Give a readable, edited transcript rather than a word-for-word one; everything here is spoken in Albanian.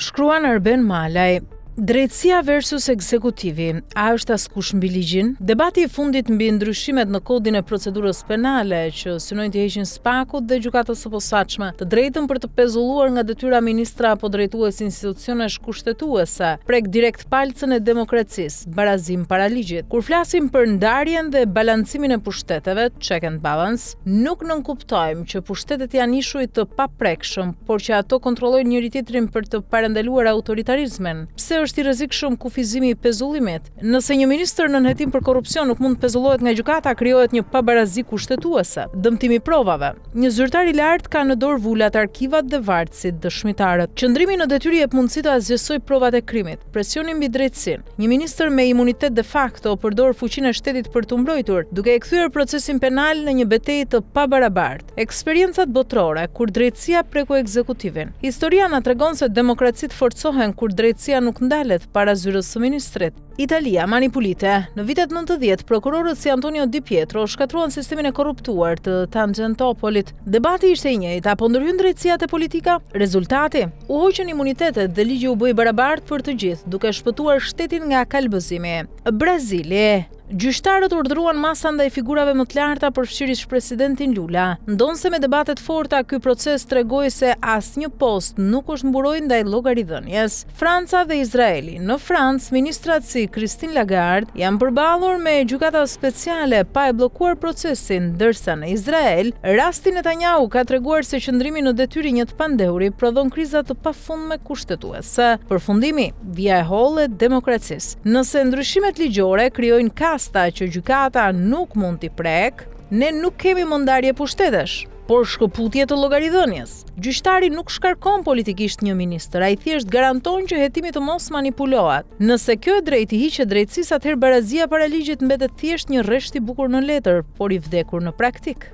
Shkruan Arben Malaj. Drejtësia versus ekzekutivi, a është askush mbi ligjin? Debati I fundit mbi ndryshimet në kodin e procedurës penale që synojnë të heqin spakut dhe gjykatës së posaçme të drejtën për të pezulluar nga detyra ministra apo drejtues institucionesh kushtetuese, prek direkt palcën e demokracisë, barazim para ligjit. Kur flasim për ndarjen dhe balancimin e pushteteve, check and balance, nuk nënkuptojmë që pushtetet janë ishuj të paprekshëm, por që ato kontrollojnë njëri tjetrin për të parandaluar autoritarizmin. Pse është I rrezikshëm kufizimi I pezullimit? Nëse një ministër në nënhetim për korrupsion nuk mund të pezullohet nga gjykata, krijohet një pabarazi kushtetuese, dëmtimi I provave. Një zyrtar I lartë ka në dorë vulat, arkivat dhe vartësit, dëshmitarët. Qëndrimi në detyrë jep mundësi të asgjësojë provat e krimit, presioni mbi drejtësinë. Një ministër me imunitet de facto përdor fuqinë e shtetit për të mbrojtur, duke e kthyer procesin penal në një betejë të pabarabartë. Eksperiencat botërore kur drejtësia preku ekzekutivin. Historia na tregon se demokracitë forcohen kur drejtësia nuk ndalet para zyrës së ministrit. Italia manipulite. Në vitet 90, prokurorët si Antonio Di Pietro shkatruan sistemin e korruptuar të Tangentopolit. Debati ishte I njëjtë, apo ndërhyn drejtësia te politika? Rezultati? U hoqën imunitetet dhe ligji u bë I barabartë për të gjithë, duke shpëtuar shtetin nga kalbëzimi. Brazili. Gjyqtarët urdhëruan masa ndaj figurave më të larta përfshirësh presidentin Lula. Ndonse me debatet forta, ky proces tregoi se asnjë post nuk është mburoj ndaj llogaridhënies. Franca dhe Izraeli. Në Francë, ministrat si Christine Lagarde janë përballur me gjykata speciale pa e bllokuar procesin, ndërsa në Izrael, rasti Netanyahu ka treguar se qëndrimi në detyrë një të pandehuri prodhon kriza të pafundme kushtetuese. Përfundimi, vija e hollë e demokracisë. Nëse ndryshimet ligjore krijojnë që gjykata nuk mund t'i prek, ne nuk kemi më ndarje pushtetesh, por shkëputje të llogaridhënies. Gjyqtari nuk shkarkon politikisht një ministër, ai thjesht garanton që hetimi të mos manipulohet. Nëse kjo e drejtë I hiqet drejtësisë, atëherë barazia para ligjit mbetet thjesht një rresht I bukur në letër, por I vdekur në praktik.